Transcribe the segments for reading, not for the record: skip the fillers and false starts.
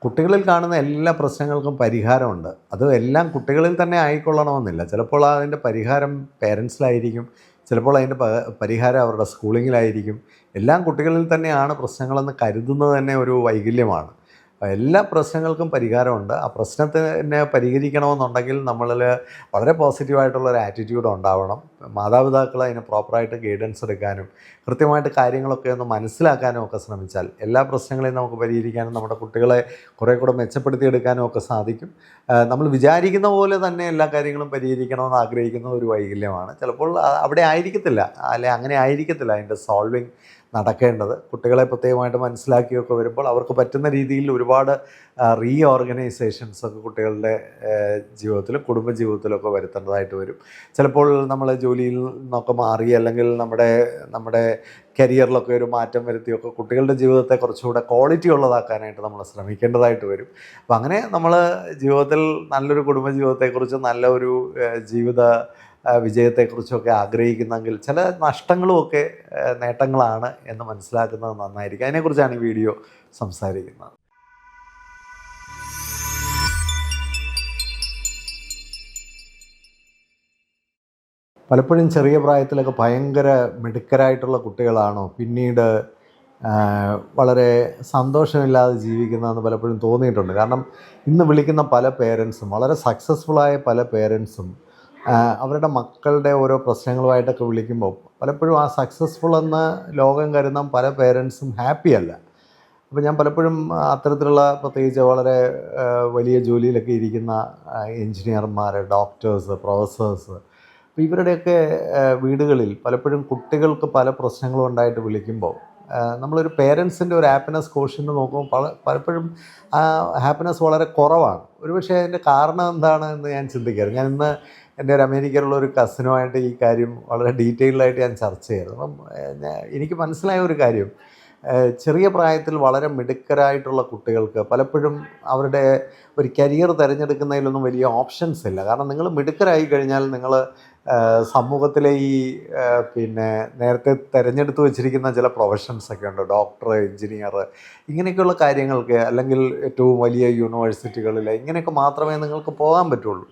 കുട്ടികളിൽ കാണുന്ന എല്ലാ പ്രശ്നങ്ങൾക്കും പരിഹാരമുണ്ട്. അത് എല്ലാം കുട്ടികളിൽ തന്നെ ആയിക്കൊള്ളണമെന്നില്ല. ചിലപ്പോൾ അതിൻ്റെ പരിഹാരം പേരൻസിലായിരിക്കും, ചിലപ്പോൾ അതിൻ്റെ പരിഹാരം അവരുടെ സ്കൂളിങ്ങിലായിരിക്കും. എല്ലാം കുട്ടികളിൽ തന്നെയാണ് പ്രശ്നങ്ങളെന്ന് കരുതുന്നത് തന്നെ ഒരു വൈകല്യമാണ്. എല്ലാ പ്രശ്നങ്ങൾക്കും പരിഹാരമുണ്ട്. ആ പ്രശ്നത്തിനെ പരിഹരിക്കണമെന്നുണ്ടെങ്കിൽ നമ്മളിൽ വളരെ പോസിറ്റീവായിട്ടുള്ളൊരു ആറ്റിറ്റ്യൂഡ് ഉണ്ടാവണം. മാതാപിതാക്കൾ അതിന് പ്രോപ്പറായിട്ട് ഗൈഡൻസ് എടുക്കാനും കൃത്യമായിട്ട് കാര്യങ്ങളൊക്കെ ഒന്ന് മനസ്സിലാക്കാനും ഒക്കെ ശ്രമിച്ചാൽ എല്ലാ പ്രശ്നങ്ങളെയും നമുക്ക് പരിഹരിക്കാനും നമ്മുടെ കുട്ടികളെ കുറേ കൂടെ മെച്ചപ്പെടുത്തിയെടുക്കാനും ഒക്കെ സാധിക്കും. നമ്മൾ വിചാരിക്കുന്ന പോലെ തന്നെ എല്ലാ കാര്യങ്ങളും പരിഹരിക്കണമെന്ന് ആഗ്രഹിക്കുന്ന ഒരു വൈകല്യമാണ്. ചിലപ്പോൾ അവിടെ ആയിരിക്കത്തില്ല, അല്ലെ അങ്ങനെ ആയിരിക്കത്തില്ല അതിൻ്റെ സോൾവിങ് നടക്കേണ്ടത്. കുട്ടികളെ പ്രത്യേകമായിട്ട് മനസ്സിലാക്കിയൊക്കെ വരുമ്പോൾ അവർക്ക് പറ്റുന്ന രീതിയിൽ ഒരുപാട് റീഓർഗനൈസേഷൻസൊക്കെ കുട്ടികളുടെ ജീവിതത്തിലും കുടുംബജീവിതത്തിലൊക്കെ വരുത്തേണ്ടതായിട്ട് വരും. ചിലപ്പോൾ നമ്മൾ ജോലിയിൽ നിന്നൊക്കെ മാറി അല്ലെങ്കിൽ നമ്മുടെ കരിയറിലൊക്കെ ഒരു മാറ്റം വരുത്തിയൊക്കെ കുട്ടികളുടെ ജീവിതത്തെ കുറച്ചുകൂടെ ക്വാളിറ്റി ഉള്ളതാക്കാനായിട്ട് നമ്മൾ ശ്രമിക്കേണ്ടതായിട്ട് വരും. അപ്പം അങ്ങനെ നമ്മൾ ജീവിതത്തിൽ നല്ലൊരു കുടുംബജീവിതത്തെക്കുറിച്ച് നല്ല ഒരു ജീവിത വിജയത്തെക്കുറിച്ചൊക്കെ ആഗ്രഹിക്കുന്നെങ്കിൽ ചില നഷ്ടങ്ങളുമൊക്കെ നേട്ടങ്ങളാണ് എന്ന് മനസ്സിലാക്കുന്നത് നന്നായിരിക്കും. അതിനെക്കുറിച്ചാണ് ഈ വീഡിയോ സംസാരിക്കുന്നത്. പലപ്പോഴും ചെറിയ പ്രായത്തിലൊക്കെ ഭയങ്കര മിടുക്കരായിട്ടുള്ള കുട്ടികളാണോ പിന്നീട് വളരെ സന്തോഷമില്ലാതെ ജീവിക്കുന്നതെന്ന് പലപ്പോഴും തോന്നിയിട്ടുണ്ട്. കാരണം ഇന്ന് വിളിക്കുന്ന പല പേരൻസും, വളരെ സക്സസ്ഫുള്ളായ പല പേരൻസും അവരുടെ മക്കളുടെ ഓരോ പ്രശ്നങ്ങളുമായിട്ടൊക്കെ വിളിക്കുമ്പോൾ പലപ്പോഴും ആ സക്സസ്ഫുൾ എന്ന് ലോകം കരുതുന്ന പല പേരൻസും ഹാപ്പിയല്ല. അപ്പോൾ ഞാൻ പലപ്പോഴും അത്തരത്തിലുള്ള പ്രത്യേകിച്ച് വളരെ വലിയ ജോലിയിലൊക്കെ ഇരിക്കുന്ന എൻജിനീയർമാർ, ഡോക്ടേഴ്സ്, പ്രൊഫസേഴ്സ്, അപ്പോൾ ഇവരുടെയൊക്കെ വീടുകളിൽ പലപ്പോഴും കുട്ടികൾക്ക് പല പ്രശ്നങ്ങളും ഉണ്ടായിട്ട് വിളിക്കുമ്പോൾ നമ്മളൊരു പേരൻസിൻ്റെ ഒരു ഹാപ്പിനെസ് കോഷ്യൻ്റ് നോക്കുമ്പോൾ പലപ്പോഴും ആ ഹാപ്പിനെസ് വളരെ കുറവാണ്. ഒരുപക്ഷെ അതിൻ്റെ കാരണം എന്താണ് എന്ന് ഞാൻ ചിന്തിക്കാറ്. ഞാൻ ഇന്ന് എൻ്റെ ഒരു അമേരിക്കയിലുള്ള ഒരു കസിനുമായിട്ട് ഈ കാര്യം വളരെ ഡീറ്റെയിൽഡായിട്ട് ഞാൻ ചർച്ച ചെയ്തു. അപ്പം എനിക്ക് മനസ്സിലായ ഒരു കാര്യം, ചെറിയ പ്രായത്തിൽ വളരെ മിടുക്കരായിട്ടുള്ള കുട്ടികൾക്ക് പലപ്പോഴും അവരുടെ ഒരു കരിയർ തിരഞ്ഞെടുക്കുന്നതിലൊന്നും വലിയ ഓപ്ഷൻസ് ഇല്ല. കാരണം നിങ്ങൾ മിടുക്കരായി കഴിഞ്ഞാൽ നിങ്ങൾ സമൂഹത്തിലെ ഈ നേരത്തെ തിരഞ്ഞെടുത്ത് വെച്ചിരിക്കുന്ന ചില പ്രൊഫഷൻസൊക്കെ ഉണ്ട്, ഡോക്ടർ, എൻജിനീയർ, ഇങ്ങനെയൊക്കെയുള്ള കാര്യങ്ങൾക്ക്, അല്ലെങ്കിൽ ഏറ്റവും വലിയ യൂണിവേഴ്സിറ്റികളിൽ ഇങ്ങനെയൊക്കെ മാത്രമേ നിങ്ങൾക്ക് പോകാൻ പറ്റുള്ളൂ.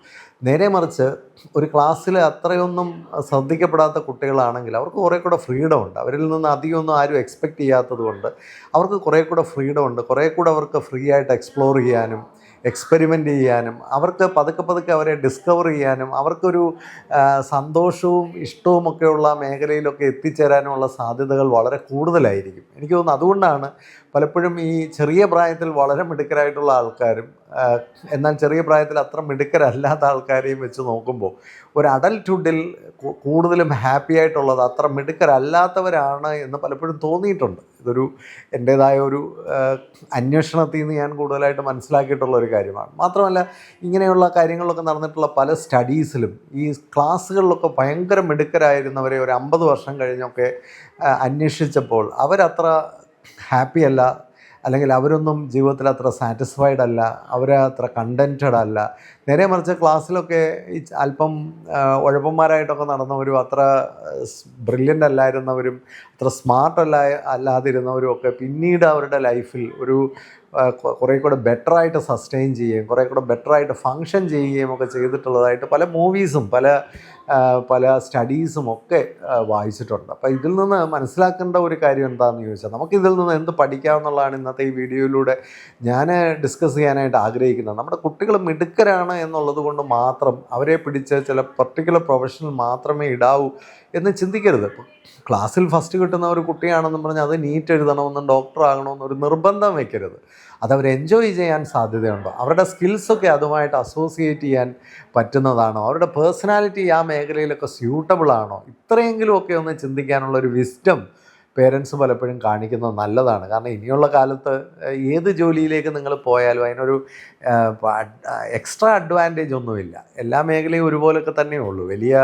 നേരെ മറിച്ച് ഒരു ക്ലാസ്സിൽ അത്രയൊന്നും ശ്രദ്ധിക്കപ്പെടാത്ത കുട്ടികളാണെങ്കിൽ അവർക്ക് കുറേ കൂടെ ഫ്രീഡം ഉണ്ട്. അവരിൽ നിന്ന് അധികമൊന്നും ആരും എക്സ്പെക്റ്റ് ചെയ്യാത്തത് കൊണ്ട് അവർക്ക് കുറേ കൂടെ ഫ്രീഡം ഉണ്ട്. കുറേ കൂടെ അവർക്ക് ഫ്രീ ആയിട്ട് എക്സ്പ്ലോർ ചെയ്യാനും എക്സ്പെരിമെൻ്റ് ചെയ്യാനും അവർക്ക് പതുക്കെ അവരെ ഡിസ്കവർ ചെയ്യാനും അവർക്കൊരു സന്തോഷവും ഇഷ്ടവുമൊക്കെയുള്ള മേഖലയിലൊക്കെ എത്തിച്ചേരാനുമുള്ള സാധ്യതകൾ വളരെ കൂടുതലായിരിക്കും. എനിക്ക് തോന്നുന്നു അതുകൊണ്ടാണ് പലപ്പോഴും ഈ ചെറിയ പ്രായത്തിൽ വളരെ മിടുക്കരായിട്ടുള്ള ആൾക്കാരും എന്നാൽ ചെറിയ പ്രായത്തിൽ അത്ര മിടുക്കരല്ലാത്ത ആൾക്കാരെയും വെച്ച് നോക്കുമ്പോൾ ഒരു അഡൽട്ട്ഹുഡിൽ കൂടുതലും ഹാപ്പി ആയിട്ടുള്ളത് അത്ര മിടുക്കരല്ലാത്തവരാണ് എന്ന് പലപ്പോഴും തോന്നിയിട്ടുണ്ട്. ഇതൊരു എൻ്റേതായ ഒരു അന്വേഷണത്തിൽ നിന്ന് ഞാൻ കൂടുതലായിട്ട് മനസ്സിലാക്കിയിട്ടുള്ള ഒരു കാര്യമാണ്. മാത്രമല്ല ഇങ്ങനെയുള്ള കാര്യങ്ങളിലൊക്കെ നടന്നിട്ടുള്ള പല സ്റ്റഡീസിലും ഈ ക്ലാസ്സുകളിലൊക്കെ ഭയങ്കര മിടുക്കരായിരുന്നവരെ ഒരു 50 വർഷം കഴിഞ്ഞൊക്കെ അന്വേഷിച്ചപ്പോൾ അവരത്ര ഹാപ്പി അല്ല, അല്ലെങ്കിൽ അവരൊന്നും ജീവിതത്തിൽ അത്ര സാറ്റിസ്ഫൈഡ് അല്ല, അവരത്ര കണ്ടൻറ്റഡ് അല്ല. നേരെ മറിച്ച് ക്ലാസ്സിലൊക്കെ അല്പം ഉഴപ്പന്മാരായിട്ടൊക്കെ നടന്നവരും അത്ര ബ്രില്യൻ്റ് അല്ലായിരുന്നവരും അത്ര സ്മാർട്ട് അല്ലാതിരുന്നവരും ഒക്കെ പിന്നീട് അവരുടെ ലൈഫിൽ ഒരു കുറേ കൂടെ ബെറ്ററായിട്ട് സസ്റ്റെയിൻ ചെയ്യുകയും കുറേ കൂടെ ബെറ്ററായിട്ട് ഫങ്ഷൻ ചെയ്യുകയും ഒക്കെ ചെയ്തിട്ടുള്ളതായിട്ട് പല മൂവീസും പല സ്റ്റഡീസും ഒക്കെ വായിച്ചിട്ടുണ്ട്. അപ്പോൾ ഇതിൽ നിന്ന് മനസ്സിലാക്കേണ്ട ഒരു കാര്യം എന്താണെന്ന് ചോദിച്ചാൽ നമുക്കിതിൽ നിന്ന് എന്ത് പഠിക്കാമെന്നുള്ളതാണ് ഇന്നത്തെ ഈ വീഡിയോയിലൂടെ ഞാൻ ഡിസ്കസ് ചെയ്യാനായിട്ട് ആഗ്രഹിക്കുന്നത്. നമ്മുടെ കുട്ടികൾ മിടുക്കരാണ് എന്നുള്ളത് കൊണ്ട് മാത്രം അവരെ പിടിച്ച് ചില പർട്ടിക്കുലർ പ്രൊഫഷനിൽ മാത്രമേ ഇടാവൂ എന്ന് ചിന്തിക്കരുത്. ക്ലാസ്സിൽ ഫസ്റ്റ് കിട്ടുന്ന ഒരു കുട്ടിയാണെന്ന് പറഞ്ഞാൽ അത് നീറ്റ് എഴുതണമെന്നും ഡോക്ടർ ആകണമെന്നും ഒരു നിർബന്ധം വയ്ക്കരുത്. അതവർ എൻജോയ് ചെയ്യാൻ സാധ്യതയുണ്ടോ, അവരുടെ സ്കിൽസൊക്കെ അതുമായിട്ട് അസോസിയേറ്റ് ചെയ്യാൻ പറ്റുന്നതാണോ, അവരുടെ പേഴ്സണാലിറ്റി ആ മേഖലയിലൊക്കെ സ്യൂട്ടബിളാണോ, ഇത്രയെങ്കിലുമൊക്കെ ഒന്ന് ചിന്തിക്കാനുള്ളൊരു വിസ്ഡം പേരൻസ് പലപ്പോഴും കാണിക്കുന്നത് നല്ലതാണ്. കാരണം ഇനിയുള്ള കാലത്ത് ഏത് ജോലിയിലേക്ക് നിങ്ങൾ പോയാലും അതിനൊരു എക്സ്ട്രാ അഡ്വാൻറ്റേജ് ഒന്നുമില്ല. എല്ലാ മേഖലയും ഒരുപോലൊക്കെ തന്നെ ഉള്ളൂ. വലിയ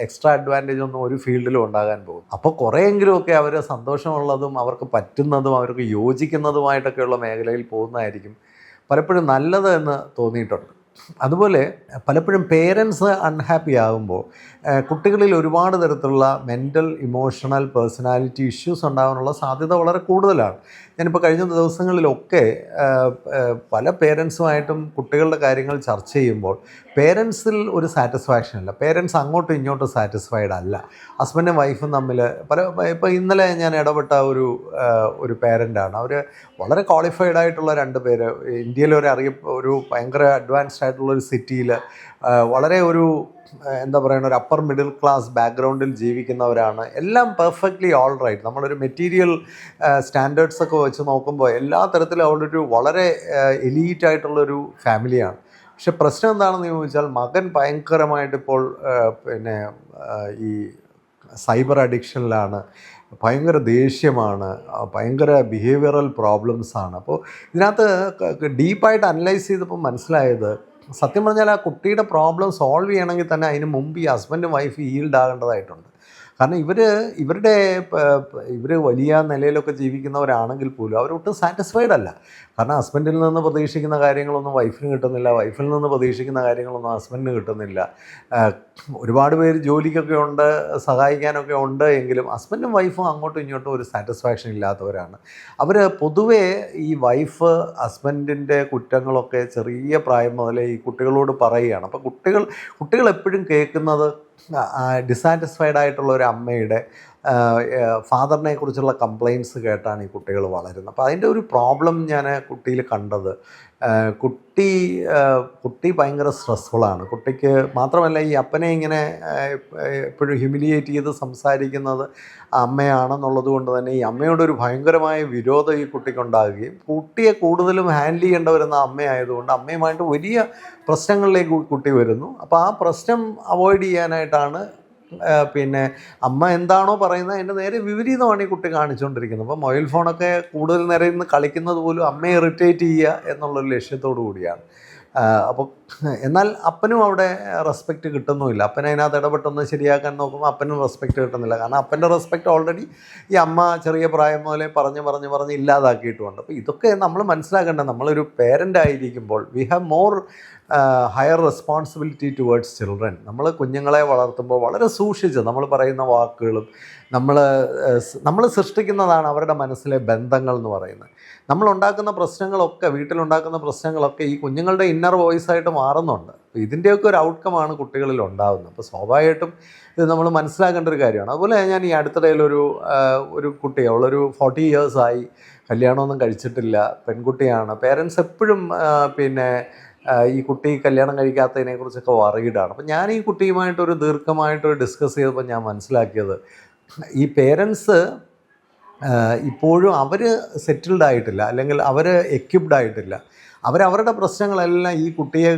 എക്സ്ട്രാ അഡ്വാൻറ്റേജ് ഒന്നും ഒരു ഫീൽഡിലും ഉണ്ടാകാൻ പോകും. അപ്പോൾ കുറേയെങ്കിലുമൊക്കെ അവർ സന്തോഷമുള്ളതും അവർക്ക് പറ്റുന്നതും അവർക്ക് യോജിക്കുന്നതുമായിട്ടൊക്കെയുള്ള മേഖലയിൽ പോകുന്നതായിരിക്കും പലപ്പോഴും നല്ലത് എന്ന് തോന്നിയിട്ടുണ്ട്. അതുപോലെ പലപ്പോഴും പേരൻസ് അൺഹാപ്പി ആകുമ്പോൾ കുട്ടികളിൽ ഒരുപാട് തരത്തിലുള്ള മെൻ്റൽ ഇമോഷണൽ പേഴ്സണാലിറ്റി ഇഷ്യൂസ് ഉണ്ടാകാനുള്ള സാധ്യത വളരെ കൂടുതലാണ്. ഞാനിപ്പോൾ കഴിഞ്ഞ ദിവസങ്ങളിലൊക്കെ പല പേരൻസുമായിട്ടും കുട്ടികളുടെ കാര്യങ്ങൾ ചർച്ച ചെയ്യുമ്പോൾ പേരൻസിൽ ഒരു സാറ്റിസ്ഫാക്ഷൻ ഇല്ല. പേരൻസ് അങ്ങോട്ടും ഇങ്ങോട്ടും സാറ്റിസ്ഫൈഡ് അല്ല. ഹസ്ബൻഡും വൈഫും തമ്മിൽ ഇപ്പോൾ ഇന്നലെ ഞാൻ ഇടപെട്ട ഒരു പേരൻ്റാണ്. അവർ വളരെ ക്വാളിഫൈഡ് ആയിട്ടുള്ള 2 പേര്, ഇന്ത്യയിലെ ഒരു ഭയങ്കര അഡ്വാൻസ്ഡ് ആയിട്ടുള്ളൊരു സിറ്റിയിൽ വളരെ എന്താ പറയുക, ഒരു അപ്പർ മിഡിൽ ക്ലാസ് ബാക്ക്ഗ്രൗണ്ടിൽ ജീവിക്കുന്നവരാണ്. എല്ലാം പെർഫെക്റ്റ്ലി ഓൾ റൈറ്റ്. നമ്മളൊരു മെറ്റീരിയൽ സ്റ്റാൻഡേർഡ്സൊക്കെ വെച്ച് നോക്കുമ്പോൾ എല്ലാ തരത്തിലും അവളൊരു വളരെ എലീറ്റ് ആയിട്ടുള്ളൊരു ഫാമിലിയാണ്. പക്ഷെ പ്രശ്നം എന്താണെന്ന് ചോദിച്ചാൽ മകൻ ഭയങ്കരമായിട്ടിപ്പോൾ ഈ സൈബർ അഡിക്ഷനിലാണ്, ഭയങ്കര ദേഷ്യമാണ്, ഭയങ്കര ബിഹേവിയറൽ പ്രോബ്ലംസാണ്. അപ്പോൾ ഇതിനകത്ത് ഡീപ്പായിട്ട് അനലൈസ് ചെയ്തപ്പോൾ മനസ്സിലായത്, സത്യം പറഞ്ഞാൽ ആ കുട്ടിയുടെ പ്രോബ്ലം സോൾവ് ചെയ്യണമെങ്കിൽ തന്നെ അതിന് മുമ്പ് ഈ ഹസ്ബൻഡും വൈഫ് ഈൽഡ് ആകേണ്ടതായിട്ടുണ്ട്. കാരണം ഇവർ വലിയ നിലയിലൊക്കെ ജീവിക്കുന്നവരാണെങ്കിൽ പോലും അവരൊട്ടും സാറ്റിസ്ഫൈഡ് അല്ല. കാരണം ഹസ്ബൻഡിൽ നിന്ന് പ്രതീക്ഷിക്കുന്ന കാര്യങ്ങളൊന്നും വൈഫിന് കിട്ടുന്നില്ല, വൈഫിൽ നിന്ന് പ്രതീക്ഷിക്കുന്ന കാര്യങ്ങളൊന്നും ഹസ്ബൻഡിന് കിട്ടുന്നില്ല. ഒരുപാട് പേര് ജോലിക്കൊക്കെ ഉണ്ട്, സഹായിക്കാനൊക്കെ ഉണ്ട്, എങ്കിലും ഹസ്ബൻഡും വൈഫും അങ്ങോട്ടും ഇങ്ങോട്ടും ഒരു സാറ്റിസ്ഫാക്ഷൻ ഇല്ലാത്തവരാണ്. അവർ പൊതുവേ ഈ വൈഫ് ഹസ്ബൻഡിൻ്റെ കുറ്റങ്ങളൊക്കെ ചെറിയ പ്രായം മുതലേ ഈ കുട്ടികളോട് പറയുകയാണ്. അപ്പോൾ കുട്ടികൾ എപ്പോഴും കേൾക്കുന്നത് ഡിസാറ്റിസ്ഫൈഡ് ആയിട്ടുള്ള ഒരു അമ്മയുടെ ഫാദറിനെ കുറിച്ചുള്ള കംപ്ലയിൻറ്റ്സ് കേട്ടാണ് ഈ കുട്ടികൾ വളരുന്നത്. അപ്പോൾ അതിൻ്റെ ഒരു പ്രോബ്ലം ഞാൻ കുട്ടിയിൽ കണ്ടത്, കുട്ടി ഭയങ്കര സ്ട്രെസ്ഫുള്ളാണ്. കുട്ടിക്ക് മാത്രമല്ല, ഈ അപ്പനെ ഇങ്ങനെ എപ്പോഴും ഹ്യൂമിലിയേറ്റ് ചെയ്ത് സംസാരിക്കുന്നത് അമ്മയാണെന്നുള്ളത് കൊണ്ട് തന്നെ ഈ അമ്മയോടൊരു ഭയങ്കരമായ വിരോധം ഈ കുട്ടിക്കുണ്ടാകുകയും കുട്ടിയെ കൂടുതലും ഹാൻഡിൽ ചെയ്യേണ്ട വരുന്ന അമ്മയായതുകൊണ്ട് അമ്മയുമായിട്ട് വലിയ പ്രശ്നങ്ങളിലേക്ക് കുട്ടി വരുന്നു. അപ്പോൾ ആ പ്രശ്നം അവോയ്ഡ് ചെയ്യാനായിട്ടാണ് അമ്മ എന്താണോ പറയുന്നത് അതിൻ്റെ നേരെ വിപരീതമാണ് ഈ കുട്ടി കാണിച്ചുകൊണ്ടിരിക്കുന്നത്. അപ്പോൾ മൊബൈൽ ഫോണൊക്കെ കൂടുതൽ നേരം ഇരുന്ന് കളിക്കുന്നത് പോലും അമ്മയെ ഇറിറ്റേറ്റ് ചെയ്യുക എന്നുള്ളൊരു ലക്ഷ്യത്തോടു കൂടിയാണ്. അപ്പോൾ എന്നാൽ അപ്പനും അവിടെ റെസ്പെക്റ്റ് കിട്ടുന്നുമില്ല. അപ്പനെ അതിനകത്ത് ഇടപെട്ടൊന്ന് ശരിയാക്കാൻ നോക്കുമ്പോൾ അപ്പനും റെസ്പെക്റ്റ് കിട്ടുന്നില്ല. കാരണം അപ്പൻ്റെ റെസ്പെക്റ്റ് ഓൾറെഡി ഈ അമ്മ ചെറിയ പ്രായം മുതലേ പറഞ്ഞ് ഇല്ലാതാക്കിയിട്ടുമുണ്ട്. അപ്പോൾ ഇതൊക്കെ നമ്മൾ മനസ്സിലാക്കേണ്ടത്, നമ്മളൊരു പേരൻ്റ് ആയിരിക്കുമ്പോൾ we have more higher responsibility towards children. നമ്മൾ കുഞ്ഞുങ്ങളെ വളർത്തുമ്പോൾ വളരെ സൂക്ഷിച്ച് നമ്മൾ പറയുന്ന വാക്കുകളും നമ്മൾ സൃഷ്ടിക്കുന്നതാണ് അവരുടെ മനസ്സിലെ ബന്ധങ്ങൾ എന്ന് പറയുന്നത്. നമ്മളുണ്ടാക്കുന്ന പ്രശ്നങ്ങളൊക്കെ, വീട്ടിലുണ്ടാക്കുന്ന പ്രശ്നങ്ങളൊക്കെ ഈ കുഞ്ഞുങ്ങളുടെ ഇന്നർ വോയിസായിട്ട് മാറുന്നുണ്ട്. അപ്പോൾ ഇതിൻ്റെയൊക്കെ ഒരു ഔട്ട്കമാണ് കുട്ടികളിൽ ഉണ്ടാകുന്നത്. അപ്പോൾ സ്വാഭാവികമായിട്ടും ഇത് നമ്മൾ മനസ്സിലാക്കേണ്ട ഒരു കാര്യമാണ്. അതുപോലെ ഞാൻ ഈ അടുത്തിടയിലൊരു കുട്ടി, അവളൊരു 40 years ആയി, കല്യാണമൊന്നും കഴിച്ചിട്ടില്ല, പെൺകുട്ടിയാണ്. പേരൻസ് എപ്പോഴും ഈ കുട്ടി കല്യാണം കഴിക്കാത്തതിനെക്കുറിച്ചൊക്കെ വറീഡാണ്. അപ്പോൾ ഞാൻ ഈ കുട്ടിയുമായിട്ടൊരു ദീർഘമായിട്ടൊരു ഡിസ്കസ് ചെയ്തപ്പോൾ ഞാൻ മനസ്സിലാക്കിയത്, ഈ പേരൻസ് ഇപ്പോഴും അവർ സെറ്റിൽഡ് ആയിട്ടില്ല, അല്ലെങ്കിൽ അവർ എക്യുപ്ഡ് ആയിട്ടില്ല. അവരവരുടെ പ്രശ്നങ്ങളെല്ലാം ഈ കുട്ടിയെ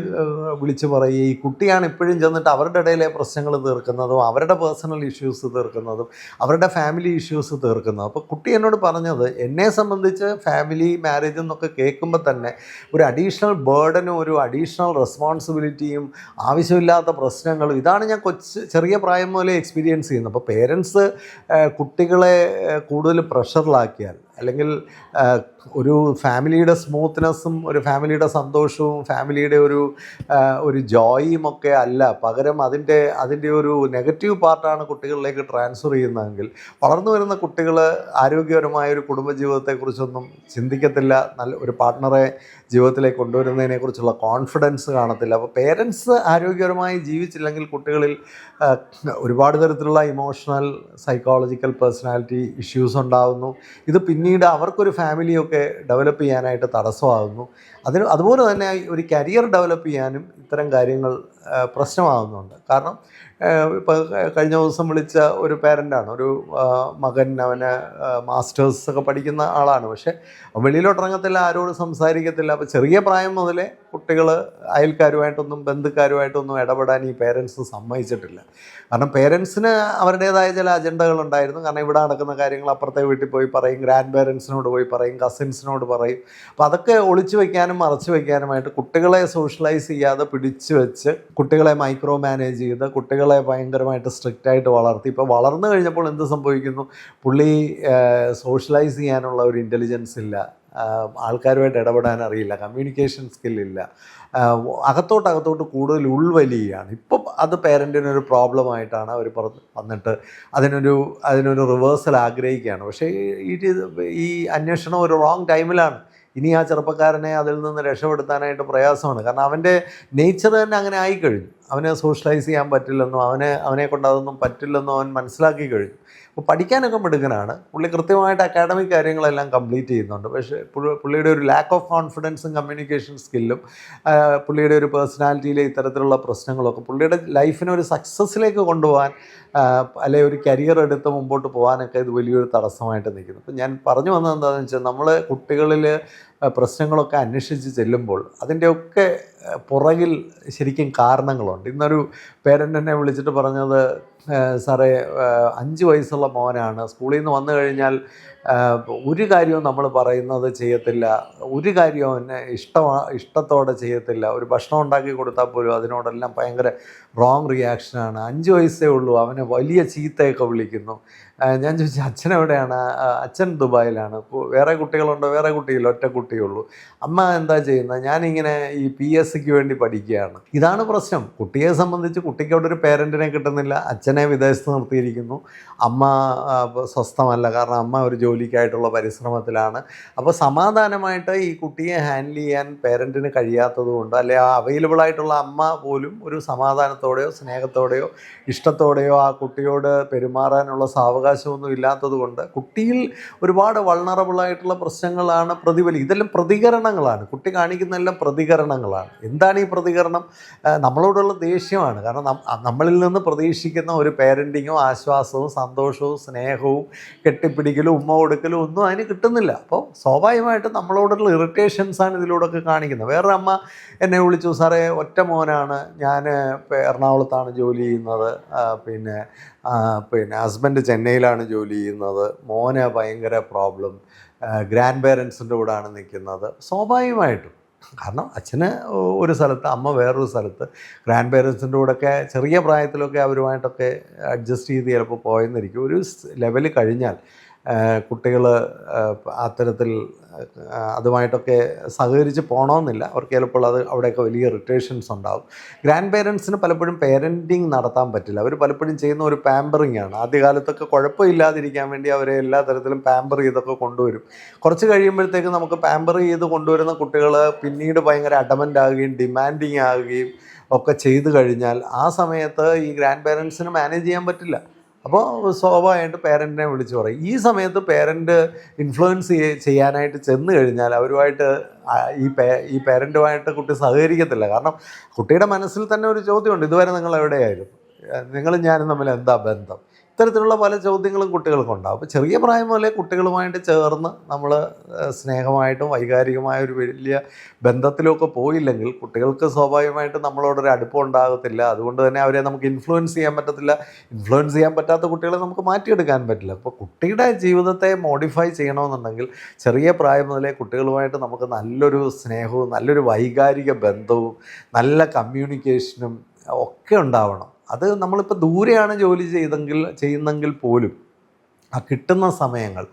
വിളിച്ച് പറയുക, ഈ കുട്ടിയാണ് ഇപ്പോഴും ചെന്നിട്ട് അവരുടെ ഇടയിലെ പ്രശ്നങ്ങൾ തീർക്കുന്നതും അവരുടെ പേഴ്സണൽ ഇഷ്യൂസ് തീർക്കുന്നതും അവരുടെ ഫാമിലി ഇഷ്യൂസ് തീർക്കുന്നതും. അപ്പോൾ കുട്ടി എന്നോട് പറഞ്ഞത്, എന്നെ സംബന്ധിച്ച് ഫാമിലി മാരേജ് എന്നൊക്കെ കേൾക്കുമ്പോൾ തന്നെ ഒരു അഡീഷണൽ ബേർഡനും ഒരു അഡീഷണൽ റെസ്പോൺസിബിലിറ്റിയും ആവശ്യമില്ലാത്ത പ്രശ്നങ്ങളും ഇതാണ് ഞാൻ ചെറിയ പ്രായം മുതലേ എക്സ്പീരിയൻസ് ചെയ്യുന്നത്. അപ്പോൾ പേരൻസ് കുട്ടികളെ കൂടുതൽ പ്രഷറിലാക്കിയാൽ, അല്ലെങ്കിൽ ഒരു ഫാമിലിയുടെ സ്മൂത്ത്നെസ്സും ഒരു ഫാമിലിയുടെ സന്തോഷവും ഫാമിലിയുടെ ഒരു ജോയും ഒക്കെ അല്ല, പകരം അതിൻ്റെ ഒരു നെഗറ്റീവ് പാർട്ടാണ് കുട്ടികളിലേക്ക് ട്രാൻസ്ഫർ ചെയ്യുന്നതെങ്കിൽ വളർന്നു വരുന്ന കുട്ടികൾ ആരോഗ്യപരമായ ഒരു കുടുംബജീവിതത്തെക്കുറിച്ചൊന്നും ചിന്തിക്കത്തില്ല, നല്ല ഒരു പാർട്ട്ണറെ ജീവിതത്തിലേക്ക് കൊണ്ടുവരുന്നതിനെക്കുറിച്ചുള്ള കോൺഫിഡൻസ് കാണത്തില്ല. അപ്പോൾ പേരൻസ് ആരോഗ്യപരമായി ജീവിച്ചില്ലെങ്കിൽ കുട്ടികളിൽ ഒരുപാട് തരത്തിലുള്ള ഇമോഷണൽ സൈക്കോളജിക്കൽ പേഴ്സണാലിറ്റി ഇഷ്യൂസ് ഉണ്ടാകുന്നു. ഇത് പിന്നീട് അവർക്കൊരു ഫാമിലിയൊക്കെ ഡെവലപ്പ് ചെയ്യാനായിട്ട് തടസ്സമാകുന്നു. അതുപോലെ തന്നെ ഒരു കരിയർ ഡെവലപ്പ് ചെയ്യാനും ഇത്തരം കാര്യങ്ങൾ പ്രശ്നമാകുന്നുണ്ട്. കാരണം ഇപ്പോൾ കഴിഞ്ഞ ദിവസം വിളിച്ച ഒരു പേരൻ്റാണ്, ഒരു മകൻ, അവന് മാസ്റ്റേഴ്സൊക്കെ പഠിക്കുന്ന ആളാണ്. പക്ഷേ വെളിയിലോട്ടിറങ്ങത്തില്ല, ആരോടും സംസാരിക്കത്തില്ല. അപ്പോൾ ചെറിയ പ്രായം മുതലേ കുട്ടികൾ അയൽക്കാരുമായിട്ടൊന്നും ബന്ധുക്കാരുമായിട്ടൊന്നും ഇടപെടാൻ ഈ പേരൻസ് സമ്മതിച്ചിട്ടില്ല. കാരണം പേരൻസിന് അവരുടേതായ ചില അജണ്ടകളുണ്ടായിരുന്നു. കാരണം ഇവിടെ നടക്കുന്ന കാര്യങ്ങൾ അപ്പുറത്തെ വീട്ടിൽ പോയി പറയും, ഗ്രാൻഡ് പേരൻസിനോട് പോയി പറയും, കസിൻസിനോട് പറയും. അപ്പോൾ അതൊക്കെ ഒളിച്ചു വയ്ക്കാനും മറച്ചു വയ്ക്കാനുമായിട്ട് കുട്ടികളെ സോഷ്യലൈസ് ചെയ്യാതെ പിടിച്ചു വെച്ച്, കുട്ടികളെ മൈക്രോ മാനേജ് ചെയ്ത്, കുട്ടികളെ ഭയങ്കരമായിട്ട് സ്ട്രിക്റ്റായിട്ട് വളർത്തി. ഇപ്പോൾ വളർന്നു കഴിഞ്ഞപ്പോൾ എന്ത് സംഭവിക്കുന്നു, പുള്ളി സോഷ്യലൈസ് ചെയ്യാനുള്ള ഒരു ഇൻ്റലിജൻസ് ഇല്ല, ആൾക്കാരുമായിട്ട് ഇടപെടാൻ അറിയില്ല, കമ്മ്യൂണിക്കേഷൻ സ്കില്ലില്ല, അകത്തോട്ട് കൂടുതൽ ഉൾവലിയാണ്. ഇപ്പം അത് പേരൻറ്റിനൊരു പ്രോബ്ലമായിട്ടാണ് അവർ വന്നിട്ട് അതിനൊരു റിവേഴ്സൽ ആഗ്രഹിക്കുകയാണ്. പക്ഷേ ഈ അന്വേഷണം ഒരു റോങ് ടൈമിലാണ്. ഇനി ആ ചെറുപ്പക്കാരനെ അതിൽ നിന്ന് രക്ഷപ്പെടുത്താനായിട്ട് പ്രയാസമാണ്. കാരണം അവൻ്റെ നേച്ചർ തന്നെ അങ്ങനെ ആയിക്കഴിഞ്ഞു. അവനെ സോഷ്യലൈസ് ചെയ്യാൻ പറ്റില്ലെന്നോ അവനെ കൊണ്ട് അതൊന്നും പറ്റില്ലെന്നോ അവൻ മനസ്സിലാക്കി കഴിഞ്ഞു. അപ്പോൾ പഠിക്കാനൊക്കെ മിടുക്കനാണ് പുള്ളി, കൃത്യമായിട്ട് അക്കാഡമിക് കാര്യങ്ങളെല്ലാം കംപ്ലീറ്റ് ചെയ്യുന്നുണ്ട്. പക്ഷേ പുള്ളിയുടെ ഒരു ലാക്ക് ഓഫ് കോൺഫിഡൻസും കമ്മ്യൂണിക്കേഷൻ സ്കില്ലും പുള്ളിയുടെ ഒരു പേഴ്സണാലിറ്റിയിലെ ഇത്തരത്തിലുള്ള പ്രശ്നങ്ങളൊക്കെ പുള്ളിയുടെ ലൈഫിനെ ഒരു സക്സസ്സിലേക്ക് കൊണ്ടുപോകാൻ അല്ലെങ്കിൽ ഒരു കരിയർ എടുത്ത് മുമ്പോട്ട് പോകാനൊക്കെ ഇത് വലിയൊരു തടസ്സമായിട്ട് നിൽക്കുന്നു. അപ്പം ഞാൻ പറഞ്ഞു വന്നത് എന്താണെന്ന് വെച്ചാൽ, നമ്മൾ കുട്ടികളിൽ പ്രശ്നങ്ങളൊക്കെ അന്വേഷിച്ച് ചെല്ലുമ്പോൾ അതിൻ്റെയൊക്കെ പുറകിൽ ശരിക്കും കാരണങ്ങളുണ്ട്. ഇന്നൊരു പേരൻ്റ് എന്നെ വിളിച്ചിട്ട് പറഞ്ഞത്, സാറേ 5 വയസ്സുള്ള മോനാണ്, സ്കൂളിൽ നിന്ന് വന്നു കഴിഞ്ഞാൽ ഒരു കാര്യവും നമ്മൾ പറയുന്നത് ചെയ്യത്തില്ല, ഒരു കാര്യവും എന്നെ ഇഷ്ടത്തോടെ ചെയ്യത്തില്ല, ഒരു ഭക്ഷണം ഉണ്ടാക്കി കൊടുത്താൽ പോലും അതിനോടെല്ലാം ഭയങ്കര റോങ് റിയാക്ഷനാണ്, 5 വയസ്സേ ഉള്ളൂ, അവനെ വലിയ ചീത്തയൊക്കെ വിളിക്കുന്നു. ഞാൻ ചോദിച്ചു, അച്ഛനെവിടെയാണ്? അച്ഛൻ ദുബായിലാണ്. വേറെ കുട്ടികളുണ്ടോ? വേറെ കുട്ടിയില്ല, ഒറ്റ കുട്ടിയുള്ളൂ. അമ്മ എന്താ ചെയ്യുന്നത്? ഞാനിങ്ങനെ ഈ PSCക്ക് വേണ്ടി പഠിക്കുകയാണ്. ഇതാണ് പ്രശ്നം. കുട്ടിയെ സംബന്ധിച്ച് കുട്ടിക്ക് അവിടെ ഒരു പേരൻറ്റിനെ കിട്ടുന്നില്ല, അച്ഛനെ വിദേശത്ത് നിർത്തിയിരിക്കുന്നു, അമ്മ സ്വസ്ഥമല്ല, കാരണം അമ്മ ഒരു ജോലിക്കായിട്ടുള്ള പരിശ്രമത്തിലാണ്. അപ്പോൾ സമാധാനമായിട്ട് ഈ കുട്ടിയെ ഹാൻഡിൽ ചെയ്യാൻ പേരൻറ്റിന് കഴിയാത്തത് കൊണ്ട്, അല്ലെ ആ അവൈലബിളായിട്ടുള്ള അമ്മ പോലും ഒരു സമാധാനത്തോടെയോ സ്നേഹത്തോടെയോ ഇഷ്ടത്തോടെയോ ആ കുട്ടിയോട് പെരുമാറാനുള്ള സാവകാശമൊന്നും ഇല്ലാത്തത് കൊണ്ട് കുട്ടിയിൽ ഒരുപാട് വൾണറബിളായിട്ടുള്ള പ്രശ്നങ്ങളാണ് ഇതെല്ലാം പ്രതികരണങ്ങളാണ്. കുട്ടി കാണിക്കുന്നതെല്ലാം പ്രതികരണങ്ങളാണ്. എന്താണ് ഈ പ്രതികരണം? നമ്മളോടുള്ള ദേഷ്യമാണ്. കാരണം നമ്മളിൽ നിന്ന് പ്രതീക്ഷിക്കുന്ന ഒരു പേരൻറ്റിങ്ങോ ആശ്വാസവും സന്തോഷവും സ്നേഹവും കെട്ടിപ്പിടിക്കലും ഉമ്മ കൊടുക്കലും ഒന്നും അതിന് കിട്ടുന്നില്ല. അപ്പോൾ സ്വാഭാവികമായിട്ടും നമ്മളോടുള്ള ഇറിറ്റേഷൻസാണ് ഇതിലൂടെയൊക്കെ കാണിക്കുന്നത്. വേറൊരു അമ്മ എന്നെ വിളിച്ചു, സാറേ ഒറ്റ മോനാണ്, ഞാൻ എറണാകുളത്താണ് ജോലി ചെയ്യുന്നത്, പിന്നെ ഹസ്ബൻഡ് ചെന്നൈയിലാണ് ജോലി ചെയ്യുന്നത്, മോന് ഭയങ്കര പ്രോബ്ലം, ഗ്രാൻഡ് പേരൻസിൻ്റെ കൂടെയാണ് നിൽക്കുന്നത്. സ്വാഭാവികമായിട്ടും കാരണം അച്ഛന് ഒരു സ്ഥലത്ത്, അമ്മ വേറൊരു സ്ഥലത്ത്, ഗ്രാൻഡ് പേരൻസിൻ്റെ കൂടെയൊക്കെ ചെറിയ പ്രായത്തിലൊക്കെ അവരുമായിട്ടൊക്കെ അഡ്ജസ്റ്റ് ചെയ്ത് ചിലപ്പോൾ പോയെന്നിരിക്കും. ഒരു ലെവൽ കഴിഞ്ഞാൽ കുട്ടികൾ അത്തരത്തിൽ അതുമായിട്ടൊക്കെ സഹകരിച്ച് പോകണമെന്നില്ല. അവർക്ക് ചിലപ്പോൾ അവിടെയൊക്കെ വലിയ ഇറിറ്റേഷൻസ് ഉണ്ടാകും. ഗ്രാൻഡ് പേരൻസിന് പലപ്പോഴും പേരൻറ്റിങ് നടത്താൻ പറ്റില്ല. അവർ പലപ്പോഴും ചെയ്യുന്ന ഒരു പാമ്പറിങ് ആണ്. ആദ്യകാലത്തൊക്കെ കുഴപ്പമില്ലാതിരിക്കാൻ വേണ്ടി അവരെ എല്ലാ തരത്തിലും പാമ്പർ ചെയ്തൊക്കെ കൊണ്ടുവരും. കുറച്ച് കഴിയുമ്പോഴത്തേക്ക് നമുക്ക് പാമ്പർ ചെയ്ത് കൊണ്ടുവരുന്ന കുട്ടികൾ പിന്നീട് ഭയങ്കര അഡമൻ്റ് ആകുകയും ഡിമാൻഡിങ് ആകുകയും ഒക്കെ ചെയ്തു കഴിഞ്ഞാൽ ആ സമയത്ത് ഈ ഗ്രാൻഡ് പേരൻസിന് മാനേജ് ചെയ്യാൻ പറ്റില്ല. അപ്പോൾ സ്വാഭാവികമായിട്ട് പേരൻറ്റിനെ വിളിച്ച് പറയും. ഈ സമയത്ത് പേരൻറ്റ് ഇൻഫ്ലുവൻസ് ചെയ്യാനായിട്ട് ചെന്ന് കഴിഞ്ഞാൽ അവരുമായിട്ട് ഈ പേരൻറ്റുമായിട്ട് കുട്ടി സഹകരിക്കത്തില്ല. കാരണം കുട്ടിയുടെ മനസ്സിൽ തന്നെ ഒരു ചോദ്യമുണ്ട്, ഇതുവരെ നിങ്ങൾ എവിടെയായിരുന്നു, നിങ്ങളും ഞാനും തമ്മിൽ എന്താ ബന്ധം? ഇത്തരത്തിലുള്ള പല ചോദ്യങ്ങളും കുട്ടികൾക്കുണ്ടാകും. അപ്പോൾ ചെറിയ പ്രായം മുതലേ കുട്ടികളുമായിട്ട് ചേർന്ന് നമ്മൾ സ്നേഹമായിട്ടും വൈകാരികമായ ഒരു വലിയ ബന്ധത്തിലൊക്കെ പോയില്ലെങ്കിൽ കുട്ടികൾക്ക് സ്വാഭാവികമായിട്ടും നമ്മളോടൊരു അടുപ്പം ഉണ്ടാകത്തില്ല. അതുകൊണ്ട് തന്നെ അവരെ നമുക്ക് ഇൻഫ്ലുവൻസ് ചെയ്യാൻ പറ്റത്തില്ല. ഇൻഫ്ലുവൻസ് ചെയ്യാൻ പറ്റാത്ത കുട്ടികളെ നമുക്ക് മാറ്റിയെടുക്കാൻ പറ്റില്ല. അപ്പോൾ കുട്ടിയുടെ ജീവിതത്തെ മോഡിഫൈ ചെയ്യണമെന്നുണ്ടെങ്കിൽ ചെറിയ പ്രായം മുതലേ കുട്ടികളുമായിട്ട് നമുക്ക് നല്ലൊരു സ്നേഹവും നല്ലൊരു വൈകാരിക ബന്ധവും നല്ല കമ്മ്യൂണിക്കേഷനും ഒക്കെ ഉണ്ടാവണം. അത് നമ്മളിപ്പോൾ ദൂരെയാണ് ജോലി ചെയ്യുന്നെങ്കിൽ പോലും ആ കിട്ടുന്ന സമയങ്ങൾ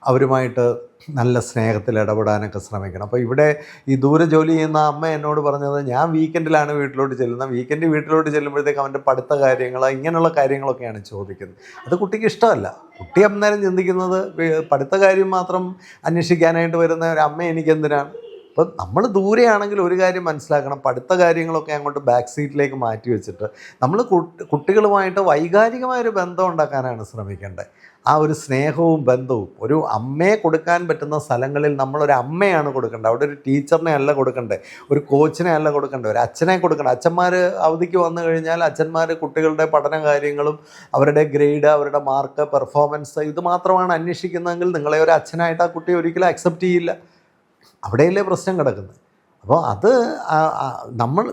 അവരുമായിട്ട് നല്ല സ്നേഹത്തിൽ ഇടപെടാനൊക്കെ ശ്രമിക്കണം. അപ്പോൾ ഇവിടെ ഈ ദൂരെ ജോലി ചെയ്യുന്ന അമ്മ എന്നോട് പറഞ്ഞത്, ഞാൻ വീക്കെൻഡിലാണ് വീട്ടിലോട്ട് ചെല്ലുന്നത്, വീട്ടിലോട്ട് ചെല്ലുമ്പോഴത്തേക്ക് അവൻ്റെ പഠിത്ത കാര്യങ്ങൾ ഇങ്ങനെയുള്ള കാര്യങ്ങളൊക്കെയാണ് ചോദിക്കുന്നത്. അത് കുട്ടിക്ക് ഇഷ്ടമല്ല. കുട്ടി അന്നേരം ചിന്തിക്കുന്നത് പഠിത്ത കാര്യം മാത്രം അന്വേഷിക്കാനായിട്ട് വരുന്ന ഒരു അമ്മ എനിക്കെന്തിനാണ്? അപ്പം നമ്മൾ ദൂരെയാണെങ്കിൽ ഒരു കാര്യം മനസ്സിലാക്കണം, പഠിത്ത കാര്യങ്ങളൊക്കെ അങ്ങോട്ട് ബാക്ക് സീറ്റിലേക്ക് മാറ്റി വെച്ചിട്ട് നമ്മൾ കുട്ടികളുമായിട്ട് വൈകാരികമായൊരു ബന്ധം ഉണ്ടാക്കാനാണ് ശ്രമിക്കേണ്ടത്. ആ ഒരു സ്നേഹവും ബന്ധവും ഒരു അമ്മയെ കൊടുക്കാൻ പറ്റുന്ന സ്ഥലങ്ങളിൽ നമ്മളൊരു അമ്മയാണ് കൊടുക്കേണ്ടത്. അവിടെ ഒരു ടീച്ചറിനെ അല്ല കൊടുക്കേണ്ടത്, ഒരു കോച്ചിനെ അല്ല കൊടുക്കേണ്ടത്, ഒരു അച്ഛനെ കൊടുക്കണം. അച്ഛന്മാർ അവധിക്ക് വന്നു കഴിഞ്ഞാൽ അച്ഛന്മാർ കുട്ടികളുടെ പഠന കാര്യങ്ങളും അവരുടെ ഗ്രേഡ്, അവരുടെ മാർക്ക്, പെർഫോമൻസ് ഇത് മാത്രമാണ് അന്വേഷിക്കുന്നതെങ്കിൽ നിങ്ങളെ ഒരു അച്ഛനായിട്ട് ആ കുട്ടി ഒരിക്കലും അക്സെപ്റ്റ് ചെയ്യില്ല. അവിടെയല്ലേ പ്രശ്നം കിടക്കുന്നത്. അപ്പോൾ അത്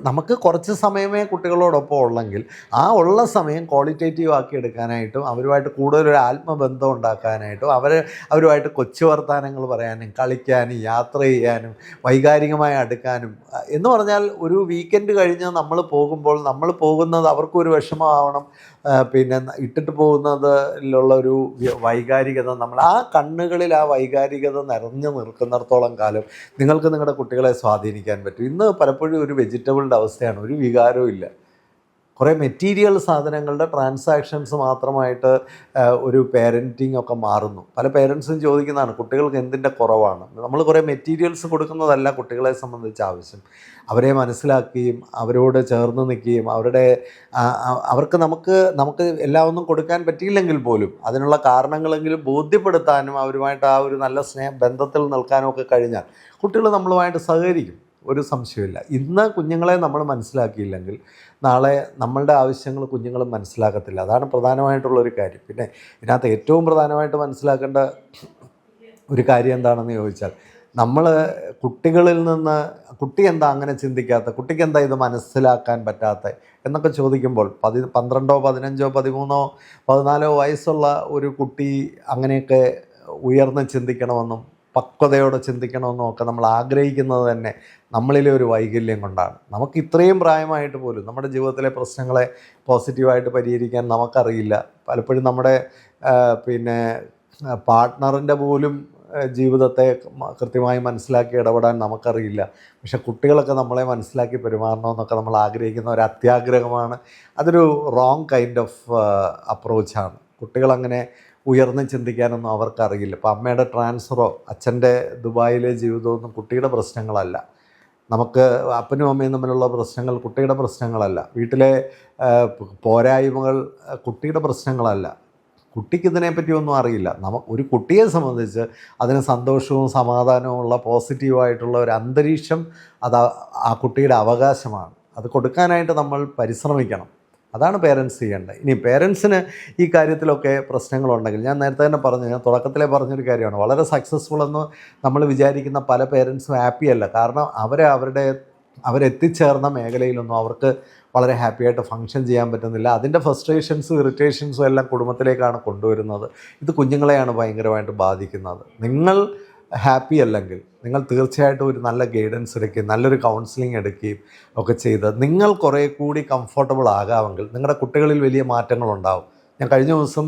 നമുക്ക് കുറച്ച് സമയമേ കുട്ടികളോടൊപ്പം ഉള്ളെങ്കിൽ ആ ഉള്ള സമയം ക്വാളിറ്റേറ്റീവ് ആക്കി എടുക്കാനായിട്ടും അവരുമായിട്ട് കൂടുതലൊരു ആത്മബന്ധം ഉണ്ടാക്കാനായിട്ടും അവരുമായിട്ട് കൊച്ചു വർത്താനങ്ങൾ പറയാനും കളിക്കാനും യാത്ര ചെയ്യാനും വൈകാരികമായി അടുക്കാനും എന്ന് പറഞ്ഞാൽ ഒരു വീക്കെൻഡ് കഴിഞ്ഞ് നമ്മൾ പോകുന്നത് അവർക്കൊരു വിഷമമാവണം. പിന്നെ ഇട്ടിട്ട് പോകുന്നതിലുള്ള ഒരു വൈകാരികത നമ്മൾ ആ കണ്ണുകളിൽ ആ വൈകാരികത നിറഞ്ഞു നിൽക്കുന്നിടത്തോളം കാലം നിങ്ങൾക്ക് നിങ്ങളുടെ കുട്ടികളെ സ്വാധീനിക്കാൻ പറ്റും. ഇന്ന് പലപ്പോഴും ഒരു വെജിറ്റബിളിൻ്റെ അവസ്ഥയാണ്, ഒരു വികാരവും ഇല്ല. കുറേ മെറ്റീരിയൽ സാധനങ്ങളുടെ ട്രാൻസാക്ഷൻസ് മാത്രമായിട്ട് ഒരു പേരൻറ്റിങ് ഒക്കെ മാറുന്നു. പല പേരൻസും ചോദിക്കുന്നതാണ് കുട്ടികൾക്ക് എന്തിൻ്റെ കുറവാണ്. നമ്മൾ കുറേ മെറ്റീരിയൽസ് കൊടുക്കുന്നതല്ല കുട്ടികളെ സംബന്ധിച്ച് ആവശ്യം. അവരെ മനസ്സിലാക്കുകയും അവരോട് ചേർന്ന് നിൽക്കുകയും അവർക്ക് നമുക്ക് എല്ലാം ഒന്നും കൊടുക്കാൻ പറ്റിയില്ലെങ്കിൽ പോലും അതിനുള്ള കാരണങ്ങളെങ്കിലും ബോധ്യപ്പെടുത്താനും അവരുമായിട്ട് ആ ഒരു നല്ല ബന്ധത്തിൽ നിൽക്കാനും ഒക്കെ കഴിഞ്ഞാൽ കുട്ടികൾ നമ്മളുമായിട്ട് സഹകരിക്കും, ഒരു സംശയമില്ല. ഇന്ന് കുഞ്ഞുങ്ങളെ നമ്മൾ മനസ്സിലാക്കിയില്ലെങ്കിൽ നാളെ നമ്മളുടെ ആവശ്യങ്ങൾ കുഞ്ഞുങ്ങൾ മനസ്സിലാക്കത്തില്ല. അതാണ് പ്രധാനമായിട്ടുള്ളൊരു കാര്യം. പിന്നെ ഇതിനകത്ത് ഏറ്റവും പ്രധാനമായിട്ട് മനസ്സിലാക്കേണ്ട ഒരു കാര്യം എന്താണെന്ന് ചോദിച്ചാൽ, നമ്മൾ കുട്ടികളിൽ നിന്ന് കുട്ടി എന്താ അങ്ങനെ ചിന്തിക്കാത്ത, കുട്ടിക്ക് എന്താ ഇത് മനസ്സിലാക്കാൻ പറ്റാത്ത എന്നൊക്കെ ചോദിക്കുമ്പോൾ 12, 15, 13, 14 വയസ്സുള്ള ഒരു കുട്ടി അങ്ങനെയൊക്കെ ഉയർന്ന് ചിന്തിക്കണമെന്നും പക്വതയോടെ ചിന്തിക്കണമെന്നും ഒക്കെ നമ്മൾ ആഗ്രഹിക്കുന്നത് തന്നെ നമ്മളിലെ ഒരു വൈകല്യം കൊണ്ടാണ്. നമുക്ക് ഇത്രയും പ്രായമായിട്ട് പോലും നമ്മുടെ ജീവിതത്തിലെ പ്രശ്നങ്ങളെ പോസിറ്റീവായിട്ട് പരിഹരിക്കാൻ നമുക്കറിയില്ല. പലപ്പോഴും നമ്മുടെ പിന്നെ പാർട്ട്ണറിൻ്റെ പോലും ജീവിതത്തെ കൃത്യമായി മനസ്സിലാക്കി ഇടപെടാൻ നമുക്കറിയില്ല. പക്ഷെ കുട്ടികളൊക്കെ നമ്മളെ മനസ്സിലാക്കി പെരുമാറണമെന്നൊക്കെ നമ്മൾ ആഗ്രഹിക്കുന്ന ഒരു അത്യാഗ്രഹമാണ്. അതൊരു റോങ് കൈൻഡ് ഓഫ് അപ്രോച്ചാണ്. കുട്ടികളങ്ങനെ ഉയർന്ന് ചിന്തിക്കാനൊന്നും അവർക്കറിയില്ല. ഇപ്പോൾ അമ്മയുടെ ട്രാൻസ്ഫറോ അച്ഛൻ്റെ ദുബായിലെ ജീവിതമൊന്നും കുട്ടിയുടെ പ്രശ്നങ്ങളല്ല. നമുക്ക് അപ്പനും അമ്മയും തമ്മിലുള്ള പ്രശ്നങ്ങൾ കുട്ടിയുടെ പ്രശ്നങ്ങളല്ല. വീട്ടിലെ പോരായ്മകൾ കുട്ടിയുടെ പ്രശ്നങ്ങളല്ല. കുട്ടിക്ക് ഇതിനെപ്പറ്റി ഒന്നും അറിയില്ല. ഒരു കുട്ടിയെ സംബന്ധിച്ച് അതിന് സന്തോഷവും സമാധാനവും ഉള്ള പോസിറ്റീവായിട്ടുള്ള ഒരു അന്തരീക്ഷം ആ കുട്ടിയുടെ അവകാശമാണ്. അത് കൊടുക്കാനായിട്ട് നമ്മൾ പരിശ്രമിക്കണം. അതാണ് പേരൻസ് ചെയ്യേണ്ടത്. ഇനി പേരൻസിന് ഈ കാര്യത്തിലൊക്കെ പ്രശ്നങ്ങളുണ്ടെങ്കിൽ, ഞാൻ നേരത്തെ തന്നെ ഞാൻ തുടക്കത്തിലേ പറഞ്ഞൊരു കാര്യമാണ്, വളരെ സക്സസ്ഫുൾ എന്ന് നമ്മൾ വിചാരിക്കുന്ന പല പേരൻസും ഹാപ്പിയല്ല. കാരണം അവരെത്തിച്ചേർന്ന മേഖലയിലൊന്നും അവർക്ക് വളരെ ഹാപ്പിയായിട്ട് ഫങ്ഷൻ ചെയ്യാൻ പറ്റുന്നില്ല. അതിൻ്റെ ഫ്രസ്ട്രേഷൻസും ഇറിറ്റേഷൻസും എല്ലാം കുടുംബത്തിലേക്കാണ് കൊണ്ടുവരുന്നത്. ഇത് കുഞ്ഞുങ്ങളെയാണ് ഭയങ്കരമായിട്ട് ബാധിക്കുന്നത്. നിങ്ങൾ ഹാപ്പി അല്ലെങ്കിൽ നിങ്ങൾ തീർച്ചയായിട്ടും ഒരു നല്ല ഗൈഡൻസ് എടുക്കുകയും നല്ലൊരു കൗൺസിലിംഗ് എടുക്കുകയും ഒക്കെ ചെയ്ത് നിങ്ങൾ കുറേ കൂടി കംഫർട്ടബിൾ ആകാമെങ്കിൽ നിങ്ങളുടെ കുട്ടികളിൽ വലിയ മാറ്റങ്ങളുണ്ടാവും. ഞാൻ കഴിഞ്ഞ ദിവസം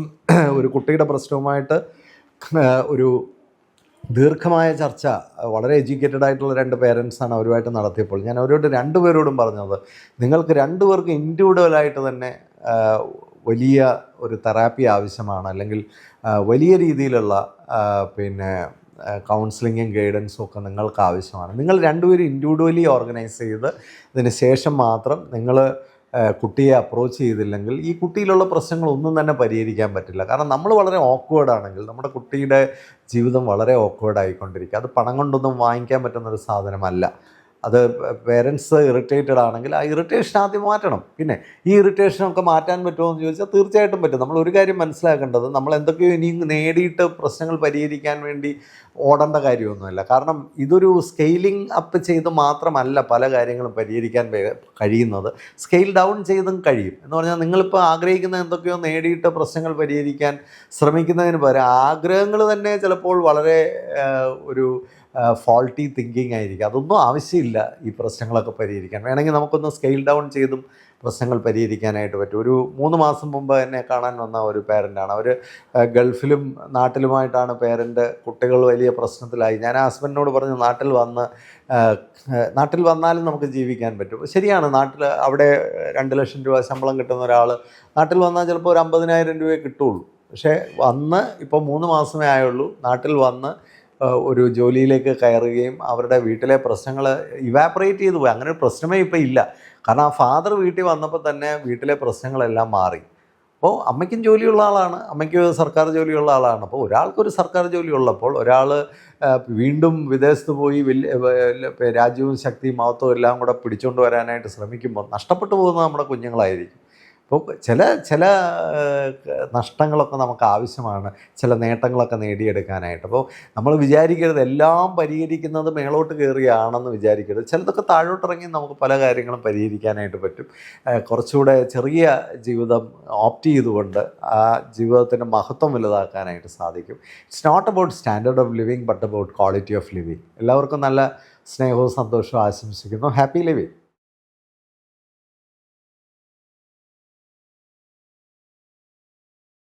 ഒരു കുട്ടിയുടെ പ്രശ്നവുമായിട്ട് ഒരു ദീർഘമായ ചർച്ച വളരെ എഡ്യൂക്കേറ്റഡ് ആയിട്ടുള്ള 2 പേരൻസാണ് അവരുമായിട്ട് നടത്തിയപ്പോൾ ഞാൻ അവരോട് 2 പേരോടും പറഞ്ഞത്, നിങ്ങൾക്ക് 2 പേർക്ക് ഇൻഡിവിജ്വലായിട്ട് തന്നെ വലിയ ഒരു തെറാപ്പി ആവശ്യമാണ്, അല്ലെങ്കിൽ വലിയ രീതിയിലുള്ള പിന്നെ കൗൺസിലിങ്ങും ഗൈഡൻസും ഒക്കെ നിങ്ങൾക്ക് ആവശ്യമാണ്. നിങ്ങൾ 2 പേരും ഇൻഡിവിജ്വലി ഓർഗനൈസ് ചെയ്ത് ഇതിന് ശേഷം മാത്രം നിങ്ങൾ കുട്ടിയെ അപ്രോച്ച് ചെയ്തില്ലെങ്കിൽ ഈ കുട്ടിയിലുള്ള പ്രശ്നങ്ങളൊന്നും തന്നെ പരിഹരിക്കാൻ പറ്റില്ല. കാരണം നമ്മൾ വളരെ ഓക്വേർഡാണെങ്കിൽ നമ്മുടെ കുട്ടിയുടെ ജീവിതം വളരെ ഓക്വേർഡായിക്കൊണ്ടിരിക്കുക. അത് പണം കൊണ്ടൊന്നും വാങ്ങിക്കാൻ പറ്റുന്നൊരു സാധനമല്ല. അത് പേരൻസ് ഇറിറ്റേറ്റഡ് ആണെങ്കിൽ ആ ഇറിറ്റേഷൻ ആദ്യം മാറ്റണം. പിന്നെ ഈ ഇറിറ്റേഷനൊക്കെ മാറ്റാൻ പറ്റുമോ എന്ന് ചോദിച്ചാൽ തീർച്ചയായിട്ടും പറ്റും. നമ്മൾ ഒരു കാര്യം മനസ്സിലാക്കേണ്ടത്, നമ്മൾ എന്തൊക്കെയോ ഇനി നേടിയിട്ട് പ്രശ്നങ്ങൾ പരിഹരിക്കാൻ വേണ്ടി ഓടേണ്ട കാര്യമൊന്നുമില്ല. കാരണം ഇതൊരു സ്കെയിലിംഗ് അപ്പ് ചെയ്ത് മാത്രമല്ല പല കാര്യങ്ങളും പരിഹരിക്കാൻ കഴിയുന്നത്, സ്കെയിൽ ഡൗൺ ചെയ്തും കഴിയും. എന്ന് പറഞ്ഞാൽ നിങ്ങളിപ്പോൾ ആഗ്രഹിക്കുന്ന എന്തൊക്കെയോ നേടിയിട്ട് പ്രശ്നങ്ങൾ പരിഹരിക്കാൻ ശ്രമിക്കുന്നതിന് പകരം ആഗ്രഹങ്ങൾ തന്നെ ചിലപ്പോൾ വളരെ ഒരു ഫോൾട്ടി തിങ്കിങ് ആയിരിക്കും. അതൊന്നും ആവശ്യമില്ല ഈ പ്രശ്നങ്ങളൊക്കെ പരിഹരിക്കാൻ. വേണമെങ്കിൽ നമുക്കൊന്ന് സ്കെയിൽ ഡൗൺ ചെയ്തും പ്രശ്നങ്ങൾ പരിഹരിക്കാനായിട്ട് പറ്റും. ഒരു 3 മാസം മുമ്പ് എന്നെ കാണാൻ വന്ന ഒരു പേരൻ്റാണ്. അവർ ഗൾഫിലും നാട്ടിലുമായിട്ടാണ് പേരൻ്റ്. കുട്ടികൾ വലിയ പ്രശ്നത്തിലായി. ഞാൻ ആ ഹസ്ബൻഡിനോട് പറഞ്ഞു, നാട്ടിൽ വന്നാലും നമുക്ക് ജീവിക്കാൻ പറ്റും. ശരിയാണ്, അവിടെ 2 ലക്ഷം രൂപ ശമ്പളം കിട്ടുന്ന ഒരാൾ നാട്ടിൽ വന്നാൽ ചിലപ്പോൾ ഒരു 50,000 രൂപയെ കിട്ടുള്ളൂ. പക്ഷേ ഇപ്പോൾ 3 മാസമേ ആയുള്ളൂ. നാട്ടിൽ വന്ന് ഒരു ജോലിയിലേക്ക് കയറുകയും അവരുടെ വീട്ടിലെ പ്രശ്നങ്ങൾ ഇവാപ്പറേറ്റ് ചെയ്തു പോയി. അങ്ങനെ ഒരു പ്രശ്നമേ ഇപ്പോൾ ഇല്ല. കാരണം ആ ഫാദർ വീട്ടിൽ വന്നപ്പോൾ തന്നെ വീട്ടിലെ പ്രശ്നങ്ങളെല്ലാം മാറി. അപ്പോൾ അമ്മയ്ക്കും ജോലിയുള്ള ആളാണ്, അമ്മയ്ക്ക് സർക്കാർ ജോലിയുള്ള ആളാണ്. അപ്പോൾ ഒരാൾക്കൊരു സർക്കാർ ജോലി ഉള്ളപ്പോൾ ഒരാൾ വീണ്ടും വിദേശത്ത് പോയി രാജ്യവും ശക്തിയും മഹത്വവും എല്ലാം കൂടെ പിടിച്ചുകൊണ്ട് വരാനായിട്ട് ശ്രമിക്കുമ്പോൾ നഷ്ടപ്പെട്ടു പോകുന്നത് നമ്മുടെ കുഞ്ഞുങ്ങളായിരിക്കും. അപ്പോൾ ചില നഷ്ടങ്ങളൊക്കെ നമുക്ക് ആവശ്യമാണ് ചില നേട്ടങ്ങളൊക്കെ നേടിയെടുക്കാനായിട്ട്. അപ്പോൾ നമ്മൾ വിചാരിക്കരുത് എല്ലാം പരിഹരിക്കുന്നത് മേളോട്ട് കയറിയാണെന്ന് വിചാരിക്കരുത്. ചിലതൊക്കെ താഴോട്ടിറങ്ങി നമുക്ക് പല കാര്യങ്ങളും പരിഹരിക്കാനായിട്ട് പറ്റും. കുറച്ചുകൂടെ ചെറിയ ജീവിതം ഓപ്റ്റ് ചെയ്തുകൊണ്ട് ആ ജീവിതത്തിൻ്റെ മഹത്വം വലുതാക്കാനായിട്ട് സാധിക്കും. It's not about standard of living but about quality of living. എല്ലാവർക്കും നല്ല സ്നേഹവും സന്തോഷവും ആശംസിക്കുന്നു. Happy living.